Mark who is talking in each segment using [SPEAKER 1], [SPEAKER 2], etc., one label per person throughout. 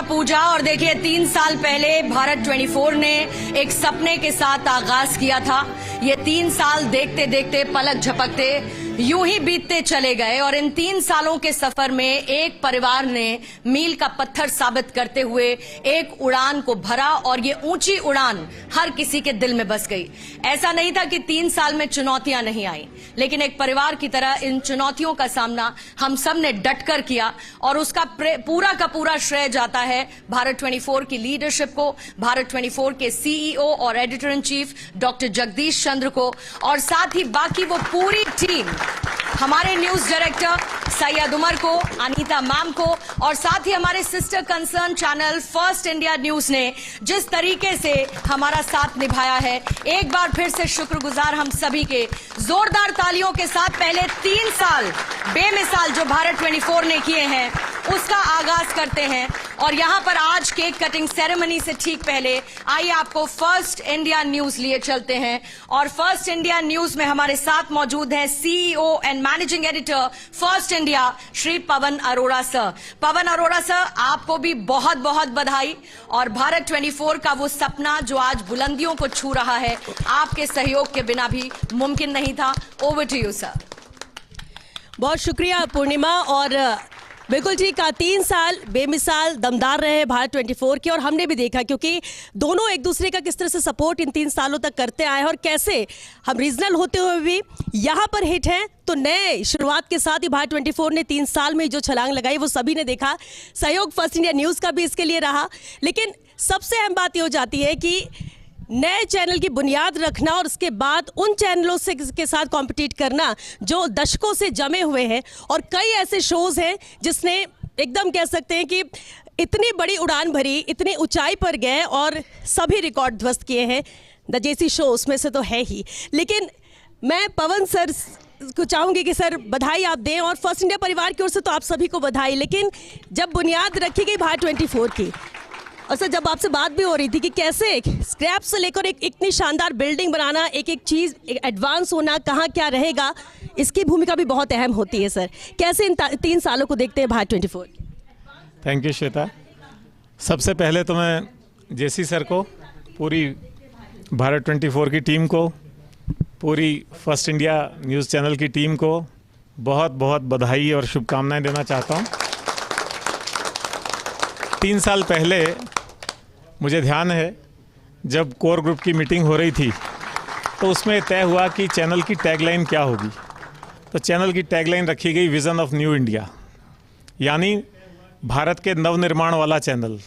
[SPEAKER 1] पूजा। और देखिए 3 साल पहले भारत 24 ने एक सपने के साथ आगाज किया था। ये 3 साल देखते देखते पलक झपकते यूं ही बीतते चले गए और इन 3 सालों के सफर में एक परिवार ने मील का पत्थर साबित करते हुए एक उड़ान को भरा और ये ऊंची उड़ान हर किसी के दिल में बस गई। ऐसा नहीं था कि 3 साल में चुनौतियां नहीं आई, लेकिन एक परिवार की तरह इन चुनौतियों का सामना हम सब ने डटकर किया और उसका पूरा का पूरा श्रेय जाता है भारत 24 की लीडरशिप को, भारत 24 के सीईओ और editor in chief doctor Jagdish Chandra को, और साथ ही बाकी वो पूरी टीम, हमारे न्यूज डायरेक्टर सैयद उमर को, अनीता मैम को, और साथ ही हमारे sister concern channel first India news ने जिस तरीके से हमारा साथ निभाया है। एक बार फिर से शुक्रगुजार हम सभी के। जोरदार तालियों के साथ पहले 3 साल बेमिसाल जो भारत 24 ने किए हैं उसका आगाज करते हैं। और यहां पर आज केक कटिंग सेरेमनी से ठीक पहले आइए आपको फर्स्ट इंडिया न्यूज लिए चलते हैं। और फर्स्ट इंडिया न्यूज में हमारे साथ मौजूद हैं CEO and managing editor first India Shri Pawan Arora sir. Pawan Arora sir, आपको भी बहुत बहुत बधाई। और भारत 24 का वो सपना जो आज बुलंदियों को छू रहा है, आपके सहयोग के बिना भी मुमकिन नहीं था। Over to you sir.
[SPEAKER 2] बहुत शुक्रिया पूर्णिमा। और बिल्कुल ठीक कहा, 3 साल बेमिसाल दमदार रहे भारत 24 के, और हमने भी देखा क्योंकि दोनों एक दूसरे का किस तरह से सपोर्ट इन 3 सालों तक करते आए हैं और कैसे हम रीजनल होते हुए भी यहाँ पर हिट हैं। तो नए शुरुआत के साथ ही भारत 24 ने 3 साल में जो छलांग लगाई वो सभी ने देखा। सहयोग फर्स्ट इंडिया न्यूज़ का भी इसके लिए रहा। लेकिन सबसे अहम बात ये हो जाती है कि नए चैनल की बुनियाद रखना और उसके बाद उन चैनलों से के साथ कॉम्पिटिट करना जो दशकों से जमे हुए हैं। और कई ऐसे शोज़ हैं जिसने एकदम कह सकते हैं कि इतनी बड़ी उड़ान भरी, इतनी ऊंचाई पर गए और सभी रिकॉर्ड ध्वस्त किए हैं। द जेसी शो उसमें से तो है ही। लेकिन मैं पवन सर को चाहूँगी कि सर बधाई आप दें, और फर्स्ट इंडिया परिवार की ओर से तो आप सभी को बधाई। लेकिन जब बुनियाद रखी गई भारत 24 की, और सर जब आपसे बात भी हो रही थी कि कैसे स्क्रैप से लेकर एक इतनी शानदार बिल्डिंग बनाना, एक एक चीज़ एडवांस होना, कहाँ क्या रहेगा, इसकी भूमिका भी बहुत अहम होती है। सर कैसे इन 3 सालों को देखते हैं भारत 24?
[SPEAKER 3] Thank you Shweta. सबसे पहले तो मैं जेसी सर को, पूरी भारत 24 की टीम को, पूरी फर्स्ट इंडिया न्यूज़ चैनल की टीम को बहुत बहुत बधाई और शुभकामनाएं देना चाहता हूं। 3 साल पहले मुझे ध्यान है जब कोर ग्रुप की मीटिंग हो रही थी तो उसमें तय हुआ कि चैनल की टैगलाइन क्या होगी। तो चैनल की टैगलाइन रखी गई विज़न ऑफ न्यू इंडिया, यानी भारत के नवनिर्माण वाला चैनल,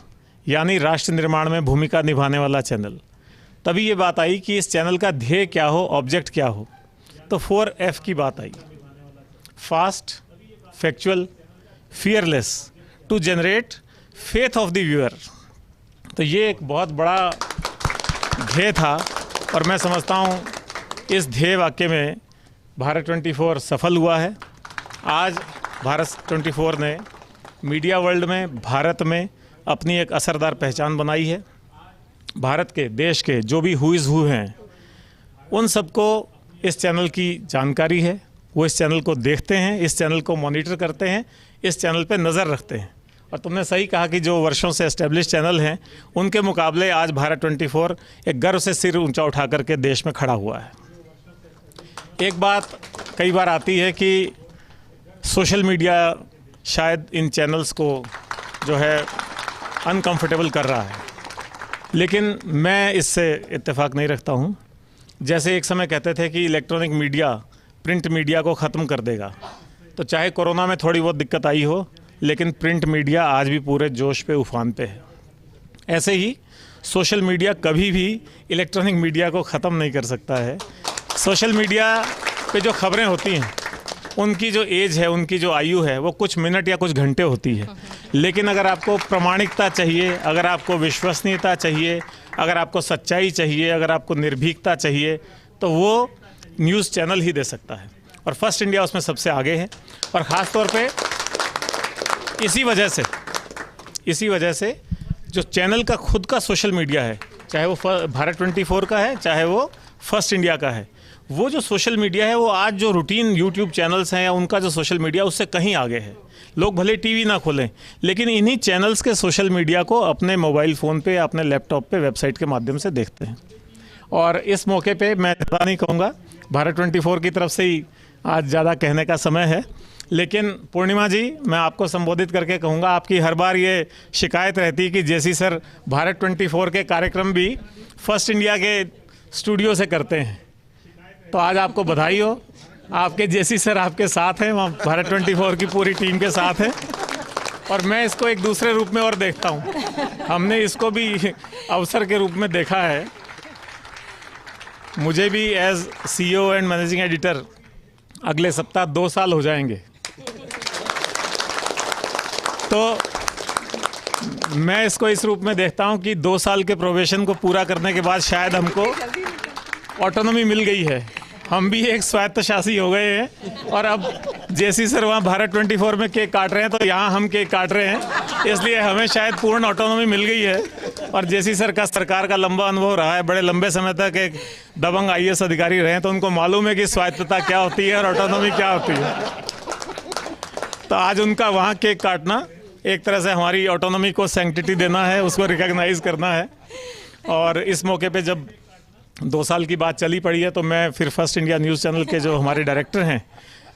[SPEAKER 3] यानी राष्ट्र निर्माण में भूमिका निभाने वाला चैनल। तभी ये बात आई कि इस चैनल का ध्येय क्या हो, ऑब्जेक्ट क्या हो। तो 4F की बात आई, fast, factual, fearless, to generate faith of the viewer. तो ये एक बहुत बड़ा ध्येय था और मैं समझता हूँ इस ध्येय वाक्य में भारत 24 सफल हुआ है। आज भारत 24 ने मीडिया वर्ल्ड में, भारत में अपनी एक असरदार पहचान बनाई है। भारत के, देश के जो भी हुईज़ हु हैं उन सबको इस चैनल की जानकारी है। वो इस चैनल को देखते हैं, इस चैनल को मॉनिटर करते हैं, इस चैनल पे नज़र रखते हैं। और तुमने सही कहा कि जो वर्षों से एस्टेब्लिश चैनल हैं उनके मुकाबले आज भारत 24 एक गर्व से सिर ऊंचा उठा करके देश में खड़ा हुआ है। एक बात कई बार आती है कि सोशल मीडिया शायद इन चैनल्स को जो है अनकंफर्टेबल कर रहा है, लेकिन मैं इससे इत्तेफाक नहीं रखता हूँ। जैसे एक समय कहते थे कि इलेक्ट्रॉनिक मीडिया प्रिंट मीडिया को ख़त्म कर देगा, तो चाहे कोरोना में थोड़ी बहुत दिक्कत आई हो, लेकिन प्रिंट मीडिया आज भी पूरे जोश पे, उफान पे है। ऐसे ही सोशल मीडिया कभी भी इलेक्ट्रॉनिक मीडिया को ख़त्म नहीं कर सकता है। सोशल मीडिया पे जो खबरें होती हैं उनकी जो एज है, उनकी जो आयु है, वो कुछ मिनट या कुछ घंटे होती है। लेकिन अगर आपको प्रामाणिकता चाहिए, अगर आपको विश्वसनीयता चाहिए, अगर आपको सच्चाई चाहिए, अगर आपको निर्भीकता चाहिए, तो वो न्यूज़ चैनल ही दे सकता है। और फर्स्ट इंडिया उसमें सबसे आगे है। और ख़ास तौर पे इसी वजह से जो चैनल का खुद का सोशल मीडिया है, चाहे वो भारत 24 का है, चाहे वो फर्स्ट इंडिया का है। वो जो सोशल मीडिया है वो आज जो रूटीन यूट्यूब चैनल्स हैं या उनका जो सोशल मीडिया उससे कहीं आगे है। लोग भले टीवी ना खोलें लेकिन इन्हीं चैनल्स के सोशल मीडिया को अपने मोबाइल फ़ोन पे या अपने लैपटॉप पे वेबसाइट के माध्यम से देखते हैं। और इस मौके पे मैं ज़्यादा नहीं कहूँगा, भारत 24 की तरफ से ही आज ज़्यादा कहने का समय है। लेकिन पूर्णिमा जी, मैं आपको संबोधित करके कहूँगा, आपकी हर बार ये शिकायत रहती है कि जेसी सर भारत 24 के कार्यक्रम भी फर्स्ट इंडिया के स्टूडियो से करते हैं। तो आज आपको बधाई हो, आपके जेसी सर आपके साथ हैं, वहाँ भारत 24 की पूरी टीम के साथ हैं। और मैं इसको एक दूसरे रूप में और देखता हूँ, हमने इसको भी अवसर के रूप में देखा है। मुझे भी as CEO and managing editor अगले सप्ताह 2 साल हो जाएंगे। तो मैं इसको इस रूप में देखता हूं कि 2 साल के प्रोबेशन को पूरा करने के बाद शायद हमको ऑटोनॉमी मिल गई है, हम भी एक स्वायत्तशासी हो गए हैं। और अब जेसी सर वहाँ भारत 24 में केक काट रहे हैं तो यहाँ हम केक काट रहे हैं, इसलिए हमें शायद पूर्ण ऑटोनॉमी मिल गई है। और जेसी सर का सरकार का लंबा अनुभव रहा है, बड़े लंबे समय तक एक दबंग IAS अधिकारी रहे हैं, तो उनको मालूम है कि स्वायत्तता क्या होती है और ऑटोनॉमी क्या होती है। तो आज उनका वहाँ केक काटना एक तरह से हमारी ऑटोनॉमी को सैंक्टिटी देना है, उसको रिकॉग्नाइज करना है। और इस मौके पे जब 2 साल की बात चली पड़ी है तो मैं फिर फर्स्ट इंडिया न्यूज़ चैनल के जो हमारे डायरेक्टर हैं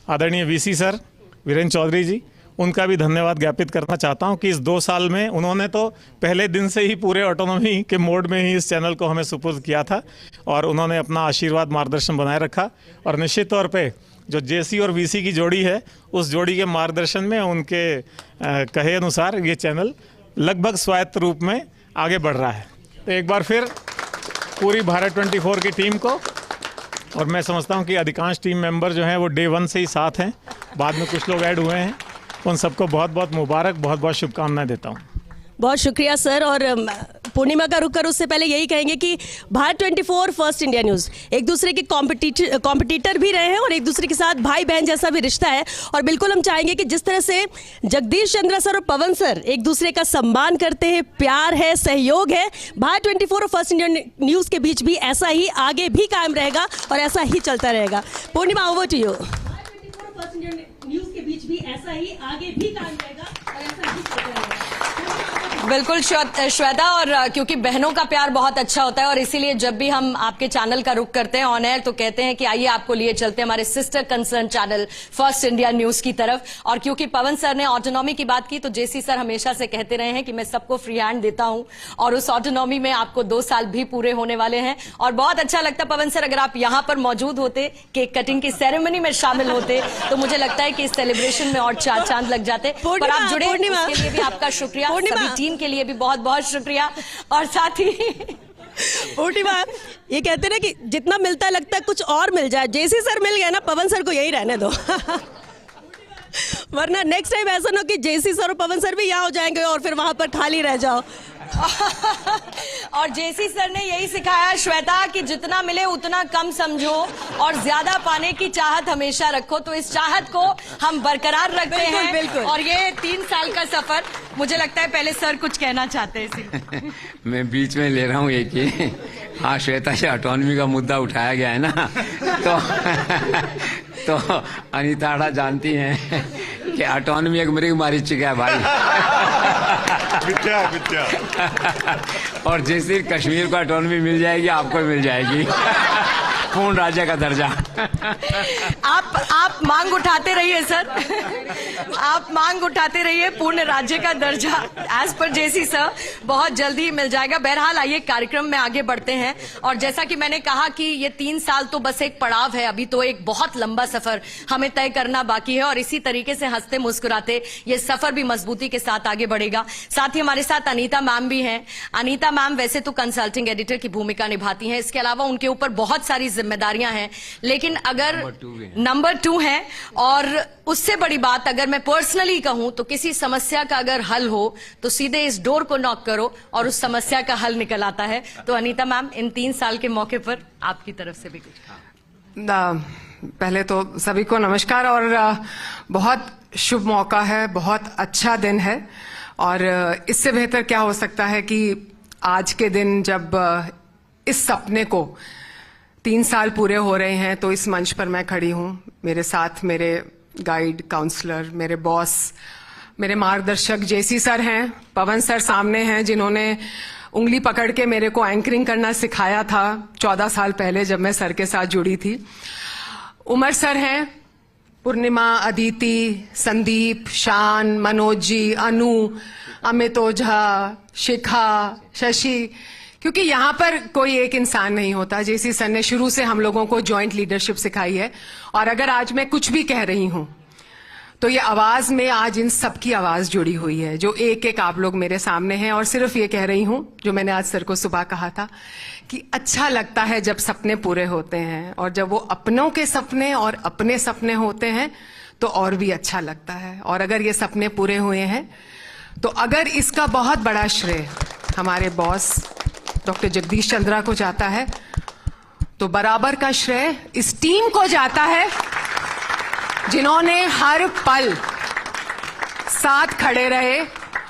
[SPEAKER 3] आदरणीय VC सर वीरेंद्र चौधरी जी, उनका भी धन्यवाद ज्ञापित करना चाहता हूं कि इस 2 साल में उन्होंने तो पहले दिन से ही पूरे ऑटोनॉमी के मोड में ही इस चैनल को हमें सुपुर्द किया था और उन्होंने अपना आशीर्वाद मार्गदर्शन बनाए रखा। और निश्चित तौर पे जो जेसी और VC की जोड़ी है, उस जोड़ी के मार्गदर्शन में उनके कहे अनुसार ये चैनल लगभग स्वायत्त रूप में आगे बढ़ रहा है। तो एक बार फिर पूरी भारत 24 की टीम को, और मैं समझता हूं कि अधिकांश टीम मेंबर जो हैं वो डे 1 से ही साथ हैं, बाद में कुछ लोग ऐड हुए हैं, उन सबको बहुत बहुत मुबारक, बहुत बहुत शुभकामनाएं देता हूं।
[SPEAKER 2] बहुत शुक्रिया सर। और पूर्णिमा का रुख कर उससे पहले यही कहेंगे कि भारत 24 फर्स्ट इंडिया न्यूज़ एक दूसरे के कॉम्पिटिटर भी रहे हैं और एक दूसरे के साथ भाई बहन जैसा भी रिश्ता है। और बिल्कुल हम चाहेंगे कि जिस तरह से जगदीश चंद्रा सर और पवन सर एक दूसरे का सम्मान करते हैं, प्यार है, सहयोग है, भारत 24 और फर्स्ट इंडिया न्यूज़ के बीच भी ऐसा ही आगे भी कायम रहेगा और ऐसा ही चलता रहेगा। Purnima, over to you. First India news के बीच भी ऐसा ही आगे भी कायम रहेगा और ऐसा ही चलता रहेगा।
[SPEAKER 1] बिल्कुल श्वेता, और क्योंकि बहनों का प्यार बहुत अच्छा होता है और इसीलिए जब भी हम आपके चैनल का रुख करते हैं ऑन एयर तो कहते हैं कि आइए आपको लिए चलते हैं हमारे sister concern channel first India news की तरफ। और क्योंकि पवन सर ने ऑटोनॉमी की बात की तो जेसी सर हमेशा से कहते रहे हैं कि मैं सबको फ्री हैंड देता हूं और उस ऑटोनॉमी में आपको 2 साल भी पूरे होने वाले हैं। और बहुत अच्छा लगता पवन सर अगर आप यहाँ पर मौजूद होते, केक कटिंग की सेरेमनी में शामिल होते, तो मुझे लगता है कि इस सेलिब्रेशन में और 4 चांद लग जाते। पर आप जुड़े, उसके लिए भी आपका शुक्रिया, सभी टीम के लिए भी बहुत बहुत शुक्रिया। और साथ ही
[SPEAKER 2] पूर्णिमा, ये कहते हैं ना कि जितना मिलता है लगता है कुछ और मिल जाए। जेसी सर मिल गया ना, पवन सर को यही रहने दो वरना नेक्स्ट टाइम ऐसा ना हो कि जेसी सर और पवन सर भी यहाँ हो जाएंगे और फिर वहां पर खाली रह जाओ
[SPEAKER 1] और जेसी सर ने यही सिखाया श्वेता कि जितना मिले उतना कम समझो और ज्यादा पाने की चाहत हमेशा रखो। तो इस चाहत को हम बरकरार रखते हैं।
[SPEAKER 2] बिल्कुल।
[SPEAKER 1] और ये 3 साल का सफर, मुझे लगता है पहले सर कुछ कहना चाहते हैं इसी
[SPEAKER 4] मैं बीच में ले रहा हूँ एक ही। हाँ श्वेता, से ऑटोनॉमी का मुद्दा उठाया गया है ना तो अनीता आड़ा जानती हैं कि ऑटोनॉमी एक मृग मारी चुका है भाई और जैसे कश्मीर को ऑटोनॉमी मिल जाएगी, आपको मिल जाएगी पूर्ण राज्य का दर्जा।
[SPEAKER 1] आप मांग उठाते रहिए सर, आप मांग उठाते रहिए, पूर्ण राज्य का दर्जा एज पर जेसी सर बहुत जल्दी ही मिल जाएगा। बहरहाल आइए कार्यक्रम में आगे बढ़ते हैं। और जैसा कि मैंने कहा कि ये 3 साल तो बस एक पड़ाव है, अभी तो एक बहुत लंबा सफर हमें तय करना बाकी है और इसी तरीके से हंसते मुस्कुराते ये सफर भी मजबूती के साथ आगे बढ़ेगा। साथ ही हमारे साथ अनीता मैम भी हैं। अनीता मैम वैसे तो कंसल्टिंग एडिटर की भूमिका निभाती हैं, इसके अलावा उनके ऊपर बहुत सारी जिम्मेदारियां हैं, लेकिन अगर नंबर 2 है और उससे बड़ी बात अगर मैं पर्सनली कहूं तो किसी समस्या का अगर हल हो तो सीधे इस डोर को नॉक करो और उस समस्या का हल निकल आता है। तो अनीता मैम, इन 3 साल के मौके पर आपकी तरफ से भी कुछ।
[SPEAKER 5] पहले तो सभी को नमस्कार और बहुत शुभ मौका है, बहुत अच्छा दिन है और इससे बेहतर क्या हो सकता है कि आज के दिन जब इस सपने को 3 साल पूरे हो रहे हैं, तो इस मंच पर मैं खड़ी हूँ। मेरे साथ मेरे गाइड, काउंसलर, मेरे बॉस, मेरे मार्गदर्शक जेसी सर हैं, पवन सर सामने हैं, जिन्होंने उंगली पकड़ के मेरे को एंकरिंग करना सिखाया था 14 साल पहले जब मैं सर के साथ जुड़ी थी। उमर सर हैं, पूर्णिमा, अदिति, संदीप, शान, मनोज जी, अनु, अमित ओझा, शिखा, शशि, क्योंकि यहाँ पर कोई एक इंसान नहीं होता। जेसी सर ने शुरू से हम लोगों को जॉइंट लीडरशिप सिखाई है, और अगर आज मैं कुछ भी कह रही हूं तो ये आवाज में आज इन सबकी आवाज जुड़ी हुई है, जो एक एक आप लोग मेरे सामने हैं। और सिर्फ ये कह रही हूं जो मैंने आज सर को सुबह कहा था कि अच्छा लगता है जब सपने पूरे होते हैं, और जब वो अपनों के सपने और अपने सपने होते हैं तो और भी अच्छा लगता है। और अगर ये सपने पूरे हुए हैं तो अगर इसका बहुत बड़ा श्रेय हमारे बॉस डॉक्टर जगदीश चंद्रा को जाता है, तो बराबर का श्रेय इस टीम को जाता है, जिन्होंने हर पल साथ खड़े रहे।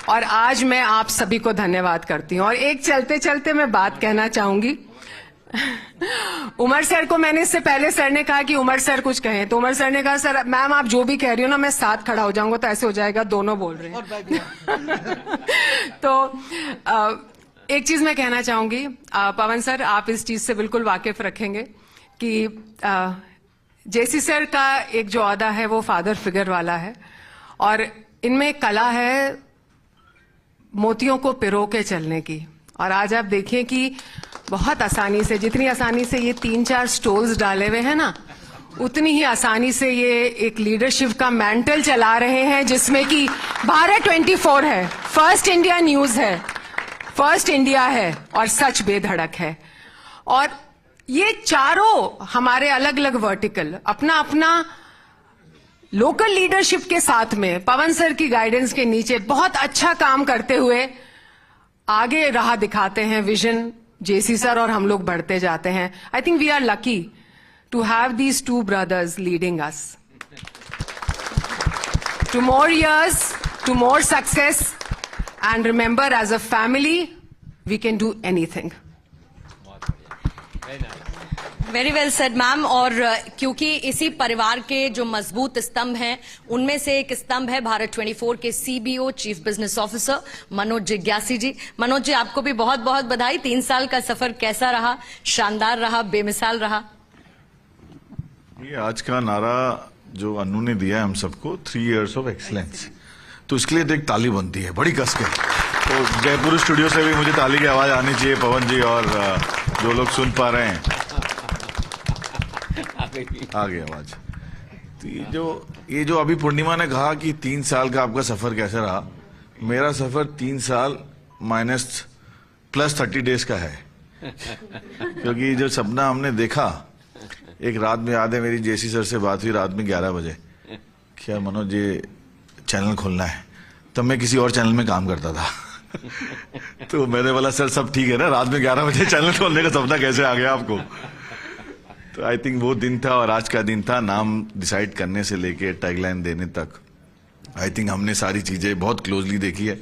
[SPEAKER 5] और आज मैं आप सभी को धन्यवाद करती हूं। और एक चलते चलते मैं बात कहना चाहूंगी। उमर सर को मैंने इससे पहले, सर ने कहा कि उमर सर कुछ कहें, तो उमर सर ने कहा सर मैम आप जो भी कह रही हो ना, मैं साथ खड़ा हो जाऊंगा, तो ऐसे हो जाएगा दोनों बोल रहे हैं। तो एक चीज मैं कहना चाहूंगी, पवन सर आप इस चीज से बिल्कुल वाकिफ रखेंगे कि जेसी सर का एक जो औहदा है वो फादर फिगर वाला है, और इनमें कला है मोतियों को पिरो के चलने की। और आज आप देखिए कि बहुत आसानी से, जितनी आसानी से ये 3-4 स्टोल्स डाले हुए हैं ना, उतनी ही आसानी से ये एक लीडरशिप का मैंटल चला रहे हैं, जिसमें कि भारत 24 है, फर्स्ट इंडिया न्यूज है, फर्स्ट इंडिया है, और सच बेधड़क है। और ये चारों हमारे अलग अलग वर्टिकल अपना अपना लोकल लीडरशिप के साथ में पवन सर की गाइडेंस के नीचे बहुत अच्छा काम करते हुए आगे राह दिखाते हैं। विजन जेसी सर और हम लोग बढ़ते जाते हैं। I think we are lucky to have these 2 brothers leading us to more years, to more success, and remember as a family we can do anything.
[SPEAKER 1] Very well said ma'am. और क्योंकि इसी परिवार के जो मजबूत स्तंभ हैं, उनमें से एक स्तंभ है भारत 24 के CBO, chief business officer Manoj जिज्ञासी जी। मनोज जी आपको भी बहुत बहुत बधाई। 3 साल का सफर कैसा रहा? शानदार रहा, बेमिसाल रहा?
[SPEAKER 6] ये आज का नारा जो अनु ने दिया है हम सबको, 3 years of excellence, तो इसके लिए एक ताली बनती है बड़ी कस के। तो जयपुर स्टूडियो से भी मुझे ताली की आवाज आनी चाहिए पवन जी, और जो लोग सुन पा रहे हैं आ गई आवाज। तो ये जो अभी पूर्णिमा ने कहा कि 3 साल का आपका सफर कैसा रहा, मेरा सफर 3 साल -+30 days का है। क्योंकि जो सपना हमने देखा, एक रात में याद है मेरी जेसी सर से बात हुई रात में 11 बजे, क्या मनोज जी चैनल खोलना है, तब मैं किसी और चैनल में काम करता था। तो मैंने बोला सर सब ठीक है ना, रात में 11 बजे चैनल खोलने का सपना कैसे आ गया आपको? तो आई थिंक वो दिन था और आज का दिन था, नाम डिसाइड करने से लेके टैगलाइन देने तक। आई थिंक हमने सारी चीजें बहुत क्लोजली देखी है।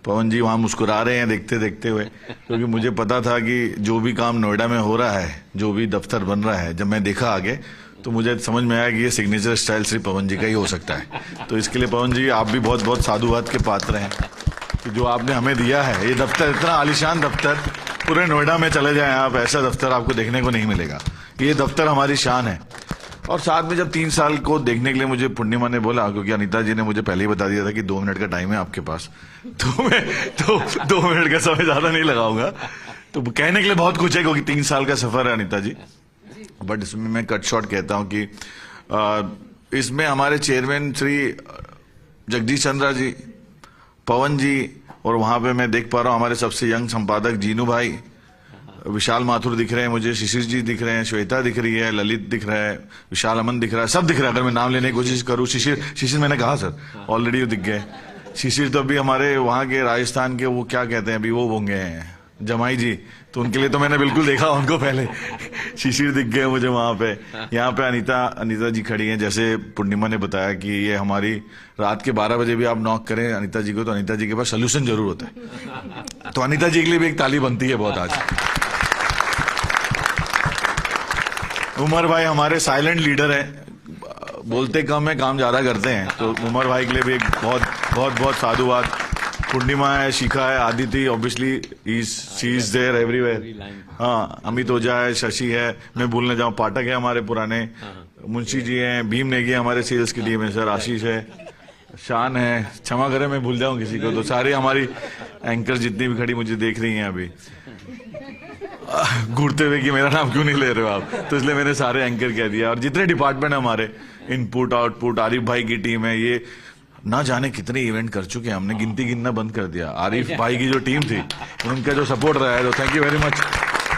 [SPEAKER 6] पवन जी वहां मुस्कुरा रहे हैं देखते देखते हुए, क्योंकि मुझे पता था कि जो भी काम नोएडा में हो रहा है, जो भी दफ्तर बन रहा है, जब मैं देखा आगे तो मुझे समझ में आया कि ये सिग्नेचर स्टाइल सिर्फ पवन जी का ही हो सकता है। तो इसके लिए पवन जी आप भी बहुत बहुत साधुवाद के पात्र हैं कि जो आपने हमें दिया है। ये दफ्तर इतना आलीशान दफ्तर, पूरे नोएडा में चले जाएं आप, ऐसा दफ्तर आपको देखने को नहीं मिलेगा। ये दफ्तर हमारी शान है। और साथ में जब 3 साल को देखने के लिए मुझे पूर्णिमा ने बोला, क्योंकि अनीता जी ने मुझे पहले ही बता दिया था कि 2 मिनट का टाइम है आपके पास, तो मैं तो 2 मिनट का समय ज्यादा नहीं लगाऊंगा। तो कहने के लिए बहुत कुछ है, क्योंकि 3 साल का सफर है अनीता जी, बट इसमें मैं कट शॉर्ट कहता हूं कि इसमें हमारे चेयरमैन श्री जगदीश चंद्रा जी, पवन जी, और वहां पे मैं देख पा रहा हूं हमारे सबसे यंग संपादक जीनू भाई, विशाल माथुर दिख रहे हैं मुझे, शिशिर जी दिख रहे हैं, श्वेता दिख रही है, ललित दिख रहा है, विशाल अमन दिख रहा है, सब दिख रहा है। अगर मैं नाम लेने की कोशिश करूं, शिशिर मैंने कहा सर ऑलरेडी दिख गए। शिशिर तो अभी हमारे वहां के राजस्थान के वो क्या कहते हैं, अभी वो होंगे जमाई जी, तो उनके लिए तो मैंने बिल्कुल देखा उनको पहले। शिशिर दिख गए मुझे वहां पे। यहाँ पे अनीता जी खड़ी हैं। जैसे पूर्णिमा ने बताया कि ये हमारी रात के 12 बजे भी आप नॉक करें अनीता जी को, तो अनीता जी के पास सोल्यूशन जरूर होता है। तो अनीता जी के लिए भी एक ताली बनती है बहुत आज। उमर भाई हमारे साइलेंट लीडर हैं, बोलते कम है काम ज्यादा करते हैं, तो उमर भाई के लिए भी एक बहुत साधुवाद। पूर्णिमा है, शिखा है, Aditi obviously she is there everywhere. हाँ, अमित ओझा है, शशि है, मैं भूलने जाऊं पाठक है हमारे पुराने, मुंशी जी हैं, भीम नेगी हमारे सेल्स की टीम है सर, आशीष है, शान है, क्षमा करें मैं भूल जाऊं किसी को, तो सारी हमारी एंकर जितनी भी खड़ी मुझे देख रही हैं अभी घूरते हुए कि मेरा नाम क्यों नहीं ले रहे हो आप, तो इसलिए मैंने सारे एंकर कह दिया। और जितने डिपार्टमेंट हमारे, इनपुट आउटपुट, आरिफ भाई की टीम है, ये ना जाने कितने इवेंट कर चुके हैं, हमने गिनती गिनना बंद कर दिया। आरिफ भाई की जो टीम थी, उनका जो सपोर्ट रहा है, तो thank you very much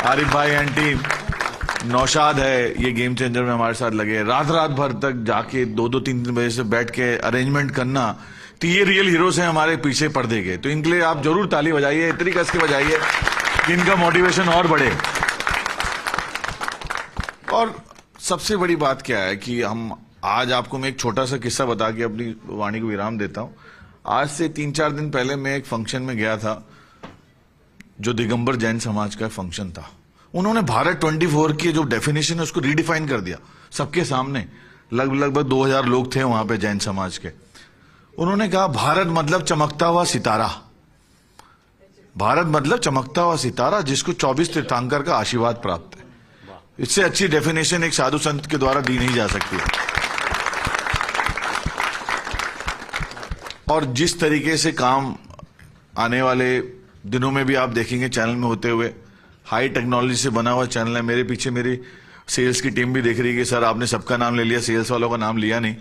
[SPEAKER 6] Arif भाई एंड टीम। नौशाद है, ये गेम चेंजर में हमारे साथ लगे, रात भर तक जाके 2-3 बजे से बैठ के अरेंजमेंट करना, तो ये रियल हीरोज हैं हमारे पीछे पर्दे के, तो इनके लिए आप जरूर ताली बजाइए, इतनी कस के बजाइए कि इनका मोटिवेशन और बढ़े। और सबसे बड़ी बात क्या है कि हम आज आपको मैं एक छोटा सा किस्सा बता के अपनी वाणी को विराम देता हूं। आज से 3-4 दिन पहले मैं एक फंक्शन में गया था, जो दिगंबर जैन समाज का फंक्शन था। उन्होंने भारत 24 की जो डेफिनेशन है उसको रीडिफाइन कर दिया सबके सामने। लगभग 2000 लोग थे वहां पे जैन समाज के। उन्होंने कहा भारत मतलब चमकता हुआ सितारा, भारत मतलब चमकता हुआ सितारा जिसको 24 तीर्थंकर का आशीर्वाद प्राप्त है। इससे अच्छी डेफिनेशन एक साधु संत के द्वारा दी नहीं जा सकती। और जिस तरीके से काम आने वाले दिनों में भी आप देखेंगे चैनल में होते हुए, हाई टेक्नोलॉजी से बना हुआ चैनल है। मेरे पीछे मेरी सेल्स की टीम भी देख रही है कि सर आपने सबका नाम ले लिया, सेल्स वालों का नाम लिया नहीं,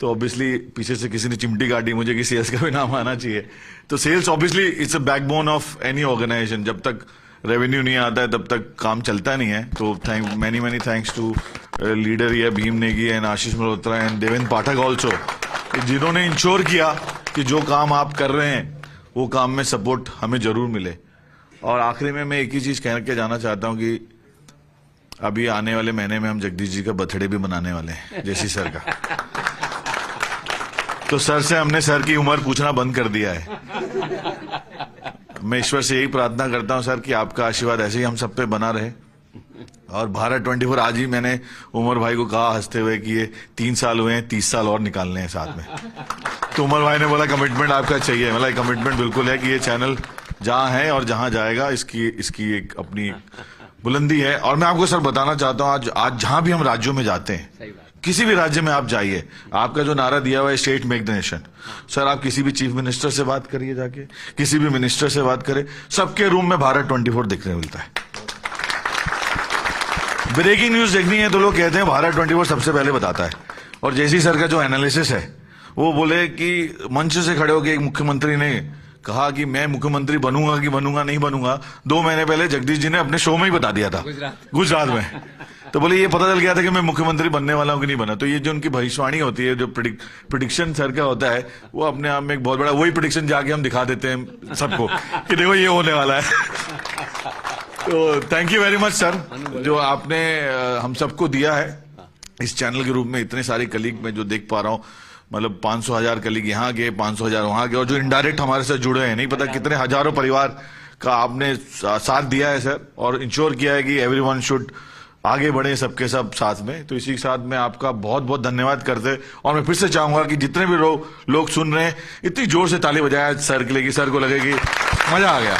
[SPEAKER 6] तो ऑब्वियसली पीछे से किसी ने चिमटी काटी मुझे कि सेल्स का भी नाम आना चाहिए। तो sales obviously it's a backbone of any organisation, जब तक रेवेन्यू नहीं आता है तब तक काम चलता नहीं है। तो मैनी थैंक्स टू लीडर ये Bhim Negi and Ashish Malhotra and Devendra Pathak also, जिन्होंने इंश्योर किया कि जो काम आप कर रहे हैं वो काम में सपोर्ट हमें जरूर मिले। और आखिरी में मैं एक ही चीज कह के जाना चाहता हूं कि अभी आने वाले महीने में हम जगदीश जी का बर्थडे भी मनाने वाले हैं, जेसी सर का। तो सर से हमने सर की उम्र पूछना बंद कर दिया है। मैं ईश्वर से यही प्रार्थना करता हूं सर कि आपका आशीर्वाद ऐसे ही हम सब पे बना रहे। और भारत 24 आज ही मैंने उमर भाई को कहा हंसते हुए कि ये 3 साल हुए हैं, 30 साल और निकालने हैं साथ में। तो उमर भाई ने बोला कमिटमेंट आपका चाहिए। मतलब कमिटमेंट बिल्कुल है कि ये चैनल जहां है और जहां जाएगा इसकी एक अपनी बुलंदी है। और मैं आपको सर बताना चाहता हूं, आज जहां भी हम राज्यों में जाते हैं, किसी भी राज्य में आप जाइए, आपका जो नारा दिया हुआ है state make the nation, sir आप किसी भी चीफ मिनिस्टर से बात करिए, जाके किसी भी मिनिस्टर से बात करें, सबके रूम में भारत 24 देखने मिलता है। ब्रेकिंग न्यूज देखनी है तो लोग कहते हैं भारत 24 सबसे पहले बताता है। और जेसी सर का जो एनालिसिस है, वो बोले कि मंच से खड़े होकर एक मुख्यमंत्री ने कहा कि मैं मुख्यमंत्री बनूंगा कि बनूंगा नहीं बनूंगा, 2 महीने पहले जगदीश जी ने अपने शो में ही बता दिया था गुजरात में। तो बोले ये पता चल गया था कि मैं मुख्यमंत्री बनने वाला हूं कि नहीं बना। तो ये जो उनकी भविष्यवाणी होती है, जो प्रिडिक्शन सर का होता है, वो अपने आप में एक बहुत बड़ा, वही प्रिडिक्शन जाके हम दिखा देते हैं सबको कि देखो ये होने वाला है। तो thank you very much sir, जो आपने हम सबको दिया है इस चैनल के रूप में। इतने सारे कलीग में जो देख पा रहा हूँ, मतलब 500,000 कलीग यहाँ गए, 500,000 वहां गए, और जो इनडायरेक्ट हमारे साथ जुड़े हैं, नहीं पता कितने हजारों परिवार का आपने साथ दिया है सर, और इंश्योर किया है कि एवरीवन शुड आगे बढ़े सबके सब साथ में। तो इसी के साथ मैं आपका बहुत बहुत धन्यवाद करते, और मैं फिर से चाहूंगा कि जितने भी लोग सुन रहे हैं, इतनी जोर से ताली बजाया सर के लिए कि सर को लगे कि मजा आ गया।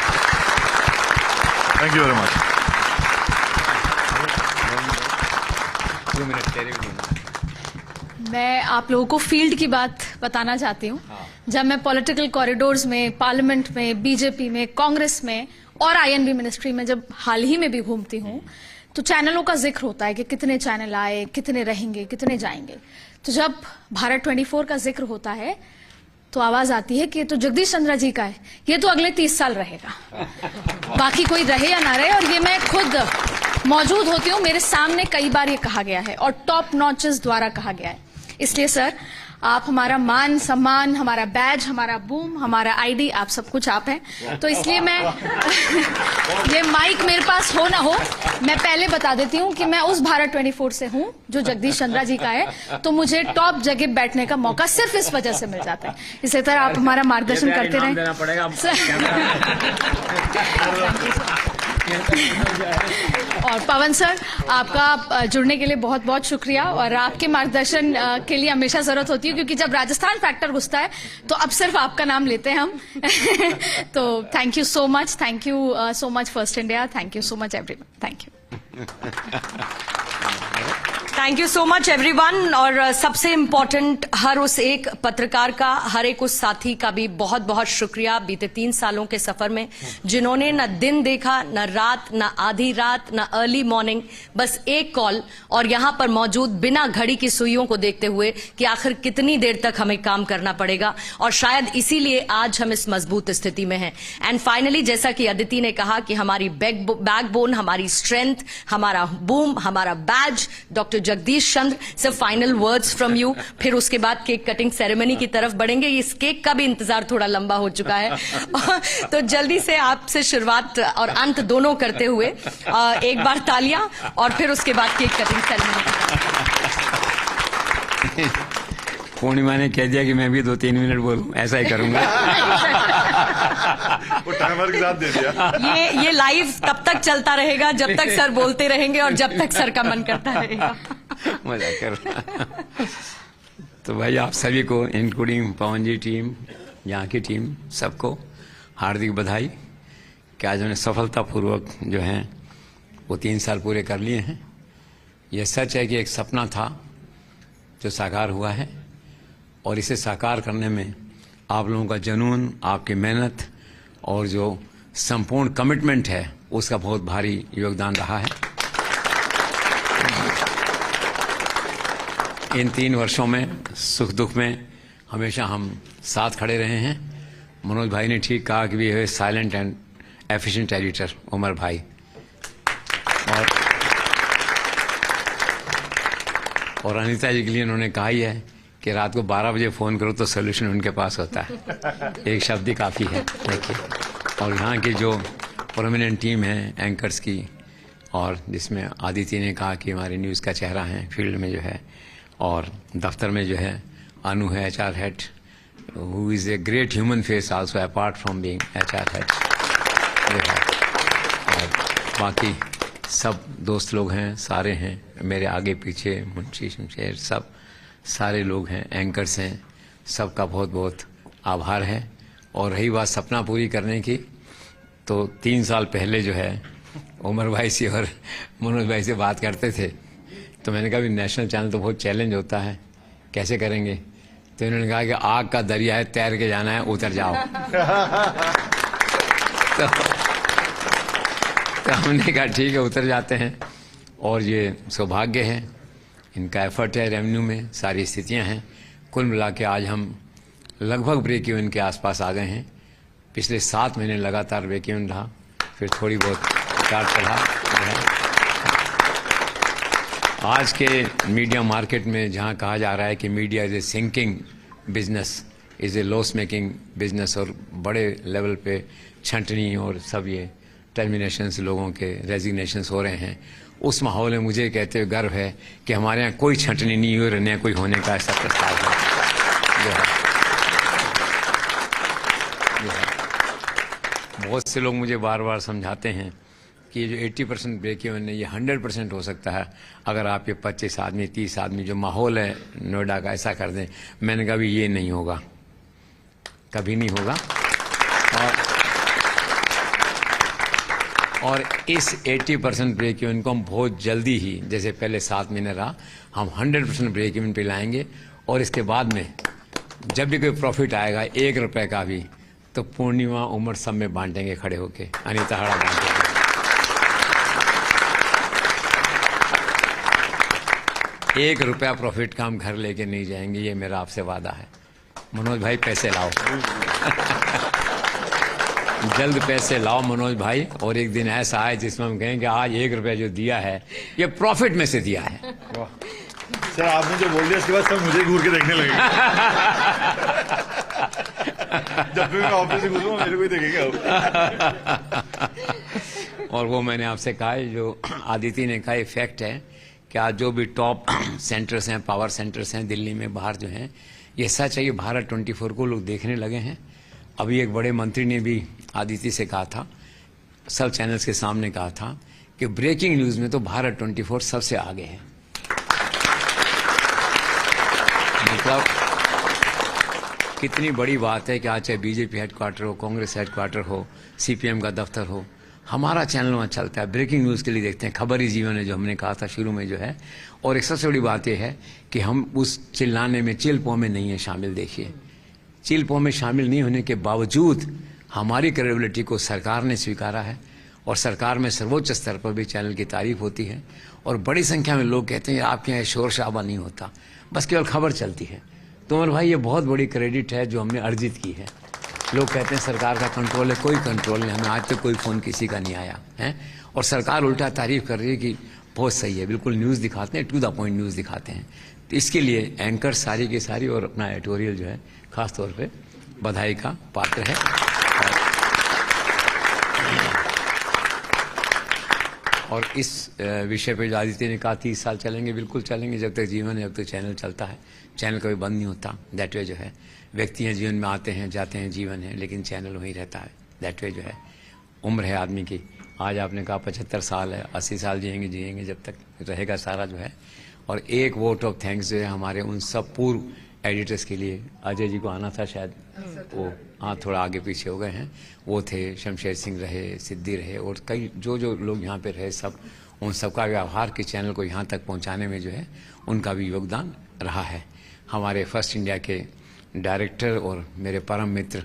[SPEAKER 6] Thank you very much.
[SPEAKER 7] मैं आप लोगों को फील्ड की बात बताना चाहती हूँ। जब मैं पॉलिटिकल कॉरिडोर्स में, पार्लियामेंट में, बीजेपी में, कांग्रेस में और आईएनबी मिनिस्ट्री में जब हाल ही में भी घूमती हूँ, तो चैनलों का जिक्र होता है कि कितने चैनल आए, कितने रहेंगे, कितने जाएंगे। तो जब भारत 24 का जिक्र होता है तो आवाज आती है कि ये तो जगदीश चंद्रा जी का है, ये तो अगले 30 साल रहेगा, बाकी कोई रहे या ना रहे। और ये मैं खुद मौजूद होती हूँ, मेरे सामने कई बार ये कहा गया है और टॉप नॉचेस द्वारा कहा गया है। इसलिए सर, आप हमारा मान सम्मान, हमारा बैज, हमारा बूम, हमारा आईडी, आप सब कुछ आप हैं। तो इसलिए मैं ये माइक मेरे पास हो ना हो, मैं पहले बता देती हूँ कि मैं उस भारत 24 से हूँ जो जगदीश चंद्रा जी का है। तो मुझे टॉप जगह बैठने का मौका सिर्फ इस वजह से मिल जाता है। इसी तरह आप हमारा मार्गदर्शन करते रहें। और पवन सर, आपका जुड़ने के लिए बहुत बहुत शुक्रिया, और आपके मार्गदर्शन के लिए हमेशा जरूरत होती है, क्योंकि जब राजस्थान फैक्टर घुसता है तो अब सिर्फ आपका नाम लेते हैं हम। तो thank you so much first India, thank you so much everyone, thank you.
[SPEAKER 1] Thank you so much everyone. और सबसे इम्पोर्टेंट, हर उस एक पत्रकार का, हर एक उस साथी का भी बहुत बहुत शुक्रिया बीते 3 सालों के सफर में, जिन्होंने न दिन देखा, न रात, न आधी रात, न अर्ली मॉर्निंग, बस एक कॉल और यहां पर मौजूद बिना घड़ी की सुइयों को देखते हुए कि आखिर कितनी देर तक हमें काम करना पड़ेगा, और शायद इसीलिए आज हम इस मजबूत स्थिति में हैं। एंड फाइनली, जैसा कि अदिति ने कहा कि हमारी बैकबोन, हमारी स्ट्रेंथ, हमारा बूम, हमारा badge, doctor Jagdish Chandra. Sir, final words from you, फिर उसके बाद केक कटिंग सेरेमनी की तरफ बढ़ेंगे। इस केक का भी इंतजार थोड़ा लंबा हो चुका है। तो जल्दी से आपसे शुरुआत और अंत दोनों करते हुए एक बार तालियां, और फिर उसके बाद केक कटिंग सेरेमनी।
[SPEAKER 4] पूर्णिमा ने कह दिया कि मैं भी 2-3 मिनट बोलूं, ऐसा ही करूंगा।
[SPEAKER 6] वो टाइमर के साथ दे दिया।
[SPEAKER 1] ये लाइव तब तक चलता रहेगा जब तक सर बोलते रहेंगे और जब तक सर का मन करता रहेगा।
[SPEAKER 4] मजा कर। तो भाई, आप सभी को, इंक्लूडिंग पवन जी टीम, यहाँ की टीम, सबको हार्दिक बधाई कि आज उन्हें सफलतापूर्वक जो है वो 3 साल पूरे कर लिए हैं। यह सच है कि एक सपना था जो साकार हुआ है, और इसे साकार करने में आप लोगों का जुनून, आपकी मेहनत और जो संपूर्ण कमिटमेंट है, उसका बहुत भारी योगदान रहा है। इन 3 वर्षों में सुख दुख में हमेशा हम साथ खड़े रहे हैं। मनोज भाई ने ठीक कहा कि वी है silent and efficient editor, Umar भाई। और अनीता जी के लिए उन्होंने कहा ही है कि रात को 12 बजे फ़ोन करो तो सोल्यूशन उनके पास होता है। एक शब्द ही काफ़ी है, देखिए। और यहाँ की जो प्रोमिनेंट टीम है एंकर्स की, और जिसमें आदित्य ने कहा कि हमारे न्यूज़ का चेहरा है फील्ड में जो है, और दफ्तर में जो है अनु है HR head, who is a great human face also apart from being HR head. और बाकी सब दोस्त लोग हैं, सारे हैं मेरे आगे पीछे, मुंशी शमशेर, सब सारे लोग हैं, एंकर्स हैं, सबका बहुत बहुत आभार है। और रही बात सपना पूरी करने की, तो 3 साल पहले जो है उमर भाई से और मनोज भाई से बात करते थे, तो मैंने कहा भी नेशनल चैनल तो बहुत चैलेंज होता है, कैसे करेंगे? तो इन्होंने कहा कि आग का दरिया है, तैर के जाना है, उतर जाओ। तो हमने कहा ठीक है, उतर जाते हैं। और ये सौभाग्य है, इनका एफर्ट है, रेवेन्यू में सारी स्थितियां हैं। कुल मिला के आज हम लगभग ब्रेक इवन के आसपास आ गए हैं। पिछले 7 महीने लगातार ब्रेक इवन रहा, फिर थोड़ी बहुत उतार चढ़ाव है। आज के मीडिया मार्केट में जहां कहा जा रहा है कि media is a sinking business, is a loss making business, और बड़े लेवल पे छंटनी और सब ये टर्मिनेशंस, लोगों के रेजिग्नेशंस हो रहे हैं, उस माहौल में मुझे कहते हुए गर्व है कि हमारे यहाँ कोई छंटनी नहीं हो रही, कोई होने का ऐसा प्रस्ताव है। बहुत से लोग मुझे बार बार समझाते हैं कि ये जो 80% ब्रेक इवन है, ये 100% हो सकता है अगर आप ये 25 आदमी 30 आदमी जो माहौल है नोएडा का ऐसा कर दें। मैंने कहा भी ये नहीं होगा, कभी नहीं होगा। और इस 80% ब्रेक इवन को हम बहुत जल्दी ही, जैसे पहले 7 महीने रहा, हम 100% ब्रेक इवन पे लाएंगे। और इसके बाद में जब भी कोई प्रॉफिट आएगा 1 रुपए का भी, तो पूर्णिमा, उमर सब में बांटेंगे खड़े होके, अनीता हड़ा बांटेंगे। 1 रुपया प्रॉफिट का हम घर लेके नहीं जाएंगे, ये मेरा आपसे वादा है। मनोज भाई पैसे लाओ, जल्द पैसे लाओ मनोज भाई। और एक दिन ऐसा आए जिसमें हम कहें कि आज 1 रुपया जो दिया है ये प्रॉफिट में से दिया है।
[SPEAKER 6] सर, आपने जो बोल दिया इसके बाद सब मुझे घूर के देखने लगे। जब भी मैं ऑफिस से घूरूंगा मेरे को ही देखेगा।
[SPEAKER 4] और वो मैंने आपसे कहा है, जो आदित्य ने कहा, फैक्ट है कि आज जो भी टॉप सेंटर्स हैं, पावर सेंटर्स हैं दिल्ली में, बाहर जो हैं, ये सच है कि भारत 24 को लोग देखने लगे हैं। अभी एक बड़े मंत्री ने भी आदित्य से कहा था, सब चैनल्स के सामने कहा था कि ब्रेकिंग न्यूज में तो भारत 24 सबसे आगे है। मतलब कितनी बड़ी बात है कि आज चाहे बीजेपी हेडक्वार्टर हो, कांग्रेस हेडक्वार्टर हो, सीपीएम का दफ्तर हो, हमारा चैनल वहाँ चलता है। ब्रेकिंग न्यूज़ के लिए देखते हैं, खबर ही जीवन है जो हमने कहा था शुरू में जो है। और एक सबसे बड़ी बात यह है कि हम उस चिल्लाने में, चिल-पो में नहीं है शामिल। देखिए, चिल-पो में शामिल नहीं होने के बावजूद हमारी क्रेडिबिलिटी को सरकार ने स्वीकारा है और सरकार में सर्वोच्च स्तर पर भी चैनल की तारीफ होती है और बड़ी संख्या में लोग कहते हैं आपके यहाँ शोर शराबा नहीं होता, बस केवल खबर चलती है। तो उमर भाई, ये बहुत बड़ी क्रेडिट है जो हमने अर्जित की है। लोग कहते हैं सरकार का कंट्रोल है, कोई कंट्रोल नहीं, हमें आज तक कोई फ़ोन किसी का नहीं आया है और सरकार उल्टा तारीफ कर रही है कि बहुत सही है, बिल्कुल न्यूज़ दिखाते हैं, टू द पॉइंट न्यूज़ दिखाते हैं। तो इसके लिए एंकर सारी की सारी और अपना एडिटोरियल जो है खास तौर पे बधाई का पात्र है। और इस विषय पे जो आदित्य ने कहा 30 साल चलेंगे, बिल्कुल चलेंगे, जब तक जीवन है जब तक चैनल चलता है। चैनल कभी बंद नहीं होता। दैट वे जो है, व्यक्ति हैं जीवन में आते हैं जाते हैं, जीवन है, लेकिन चैनल वहीं रहता है। दैट वे जो है, उम्र है आदमी की। आज आपने कहा 75 साल है, 80 साल जिएंगे जब तक रहेगा सारा जो है। और एक वोट ऑफ थैंक्स जो है हमारे उन सब पूर्व एडिटर्स के लिए। अजय जी को आना था शायद, वो हाँ थोड़ा आगे पीछे हो गए हैं। वो थे, शमशेर सिंह रहे, सिद्धि रहे और कई जो लोग यहाँ पे रहे, सब उन सबका भी आभार कि चैनल को यहाँ तक पहुँचाने में जो है उनका भी योगदान रहा है। हमारे फर्स्ट इंडिया के डायरेक्टर और मेरे परम मित्र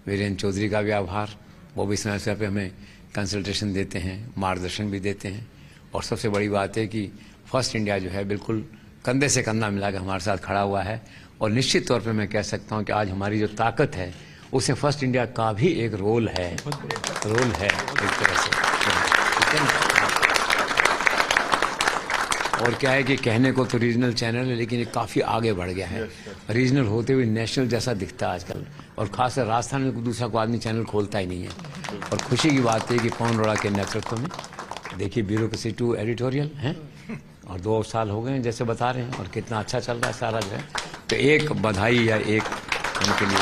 [SPEAKER 4] वीरेंद्र चौधरी का भी आभार। वो भी समय समय पे हमें कंसल्टेशन देते हैं, मार्गदर्शन भी देते हैं। और सबसे बड़ी बात है कि फर्स्ट इंडिया जो है बिल्कुल कंधे से कंधा मिला के हमारे साथ खड़ा हुआ है। और निश्चित तौर पे मैं कह सकता हूँ कि आज हमारी जो ताकत है उसमें फर्स्ट इंडिया का भी एक रोल है एक तरह से। और क्या है कि कहने को तो रीजनल चैनल है, लेकिन ये काफ़ी आगे बढ़ गया है। रीजनल होते हुए नेशनल जैसा दिखता है आजकल। और खासकर राजस्थान में दूसरा कोई आदमी चैनल खोलता ही नहीं है। और खुशी की बात है कि पवन अरोड़ा के नेतृत्व में देखिए ब्यूरोक्रेसी टू एडिटोरियल है और 2 साल हो गए हैं जैसे बता रहे हैं, और कितना अच्छा चल रहा है सारा जो है। तो एक बधाई या एक उनके लिए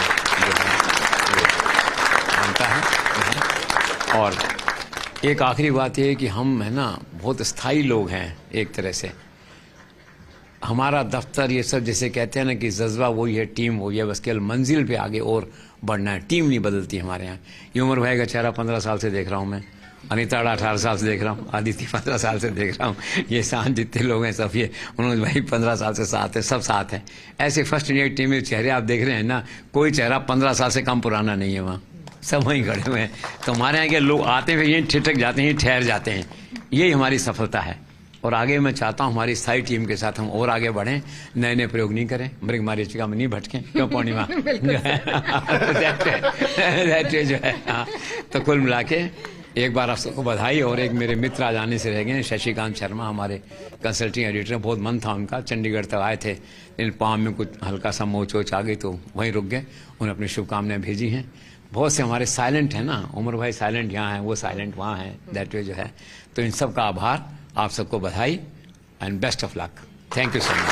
[SPEAKER 4] बनता है। और एक आखिरी बात यह है कि हम है ना बहुत स्थायी लोग हैं एक तरह से। हमारा दफ्तर ये सब जैसे कहते हैं ना कि जज्बा वही है, टीम वही है, बस केवल मंजिल पे आगे और बढ़ना है। टीम नहीं बदलती हमारे यहाँ। ये उमर भाई का चेहरा 15 साल से देख रहा हूँ मैं, अनीता 18 साल से देख रहा हूँ, आदित्य 15 साल से देख रहा हूँ, ये साथ जितने लोग हैं सब, ये उन्होंने भाई 15 साल से साथ है, सब साथ हैं। ऐसे फर्स्ट इंडिया की टीम में चेहरे आप देख रहे हैं ना, कोई चेहरा 15 साल से कम पुराना नहीं है वहाँ, सब वहीं खड़े हुए हैं। तो हमारे यहाँ के लोग आते हुए यहीं ठिठक जाते हैं, ठहर जाते हैं। यही हमारी सफलता है। और आगे मैं चाहता हूँ हमारी स्थायी टीम के साथ हम और आगे बढ़ें, नए नए प्रयोग नहीं करें, मृग मारीचिका में नहीं भटकें। क्यों पूर्णिमा? जो है हाँ। तो कुल मिला के एक बार आप सबको बधाई। और एक मेरे मित्र आज आने से रह गए, शशिकांत शर्मा, हमारे कंसल्टिंग एडिटर। बहुत मन था उनका, चंडीगढ़ तक आए थे, इन पाँव में कुछ हल्का सा मोच वोच आ गई तो वहीं रुक गए। उन्हें अपनी शुभकामनाएं भेजी हैं। बहुत से हमारे साइलेंट हैं ना, उमर भाई साइलेंट यहाँ हैं, वो साइलेंट वहाँ हैं, दैट वे जो है। तो इन सब का आभार, आप सबको बधाई and best of luck. Thank you so much.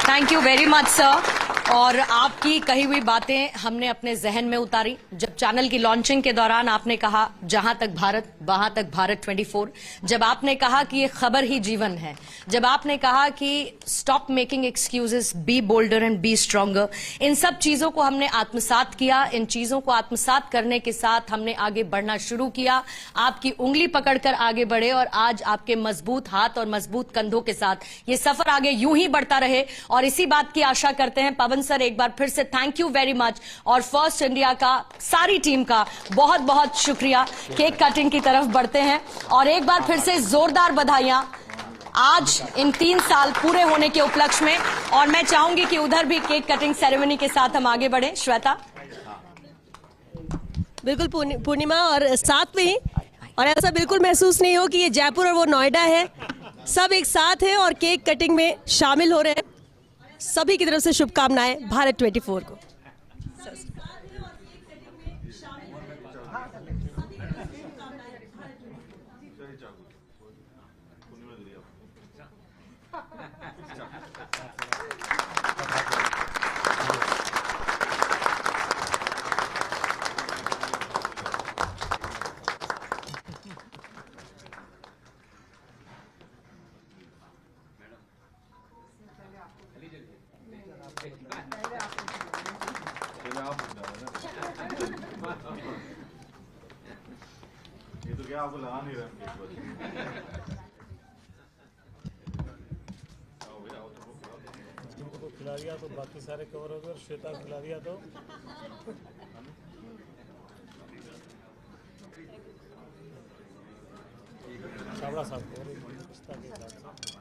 [SPEAKER 1] Thank you very much sir. और आपकी कही हुई बातें हमने अपने जहन में उतारी। जब चैनल की लॉन्चिंग के दौरान आपने कहा जहां तक भारत वहां तक भारत 24, जब आपने कहा कि ये खबर ही जीवन है, जब आपने कहा कि stop making excuses, be bolder and be stronger, इन सब चीजों को हमने आत्मसात किया। इन चीजों को आत्मसात करने के साथ हमने आगे बढ़ना शुरू किया, आपकी उंगली पकड़कर आगे बढ़े और आज आपके मजबूत हाथ और मजबूत कंधों के साथ ये सफर आगे यूं ही बढ़ता रहे। और इसी बात की आशा करते हैं। पवन सर, एक बार फिर से थैंक यू वेरी मच। और फर्स्ट इंडिया का सारी टीम का बहुत बहुत शुक्रिया। केक कटिंग की तरफ बढ़ते हैं और एक बार फिर से जोरदार बधाइयां आज इन 3 साल पूरे होने के उपलक्ष्य में। और मैं चाहूंगी कि उधर भी केक कटिंग सेरेमनी के साथ हम आगे बढ़े। श्वेता।
[SPEAKER 2] बिल्कुल पूर्णिमा, और साथ में ही, और ऐसा बिल्कुल महसूस नहीं हो कि ये जयपुर और वो नोएडा है, सब एक साथ हैं और केक कटिंग में शामिल हो रहे हैं। सभी की तरफ से शुभकामनाएं भारत 24 को।
[SPEAKER 6] क्या आपको लगा नहीं रहा
[SPEAKER 3] को खिला दिया तो बाकी सारे कवर हो गए, और श्वेता को खिला दिया तो चावड़ा साहब को और रिश्ता के हिसाब से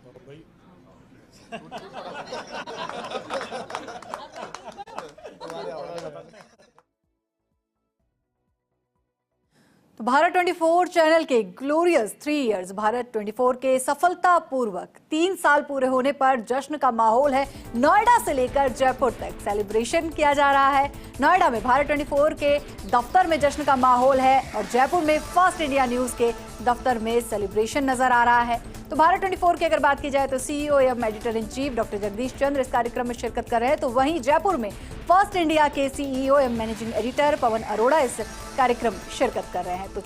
[SPEAKER 3] तो भाई
[SPEAKER 8] तो भारत 24 चैनल के ग्लोरियस 3 इयर्स भारत 24 के सफलतापूर्वक 3 साल पूरे होने पर जश्न का माहौल है। नोएडा से लेकर जयपुर तक सेलिब्रेशन किया जा रहा है। नोएडा में भारत 24 के दफ्तर में जश्न का माहौल है और जयपुर में फर्स्ट इंडिया न्यूज के दफ्तर में सेलिब्रेशन नजर आ रहा है। तो भारत 24 की अगर बात की जाए तो सीईओ एवं editor in chief doctor Jagdish Chandra इस कार्यक्रम में शिरकत कर रहे हैं, तो वहीं जयपुर में फर्स्ट इंडिया के सीईओ एवं मैनेजिंग एडिटर पवन अरोड़ा इस कार्यक्रम में शिरकत कर रहे हैं। तो